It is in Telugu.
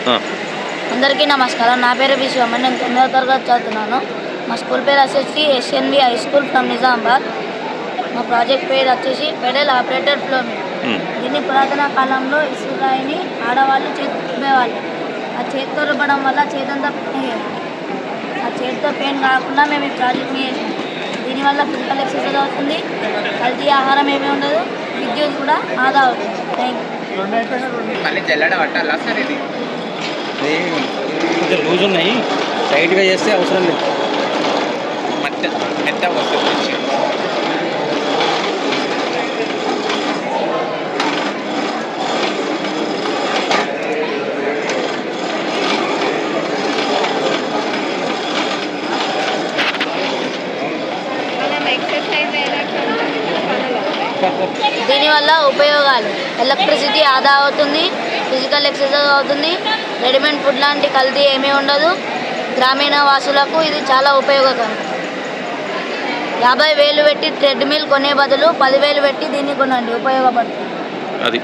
అందరికీ నమస్కారం. నా పేరు విశ్వం. నేను 9వ తరగతి చదువుతున్నాను. మా స్కూల్ పేరు వచ్చేసి SNV high school from Nizamabad. మా ప్రాజెక్ట్ పేరు వచ్చేసి పెడల్ ఆపరేటెడ్ ఫ్లోమింగ్. దీన్ని పురాతన కాలంలో ఇసురాయిని ఆడవాళ్ళు రుబ్బేవాళ్ళు. ఆ చేతితో రుబ్బడం వల్ల చేతంతా పెయిన్ అయ్యేది. ఆ చేతితో పెయిన్ కాకుండా మేము ఈ ప్రాజెక్ట్ని చేసాం. దీనివల్ల ఫిజికల్ ఎక్సర్సైజ్ అవుతుంది, కల్తీ ఆహారం ఏమీ ఉండదు, విద్యుత్ కూడా ఆదా అవుతుంది. Thank you. మళ్ళీ జల్లెడ పట్టాలా సార్? ఇది కొంచెం లూజ్ ఉన్నాయి, టైట్గా చేస్తే అవసరం లేదు. మెత్తగా వస్తుంది. దీనివల్ల ఉపయోగాలు: ఎలక్ట్రిసిటీ ఆదా అవుతుంది, ఫిజికల్ ఎక్సర్సైజ్ అవుతుంది, రెడీమేడ్ ఫుడ్ లాంటి కల్తీ ఏమీ ఉండదు. గ్రామీణ వాసులకు ఇది చాలా ఉపయోగకరం. 50,000 పెట్టి ట్రెడ్మిల్ కొనే బదులు 10,000 పెట్టి దీన్ని కొనండి, ఉపయోగపడుతుంది. అది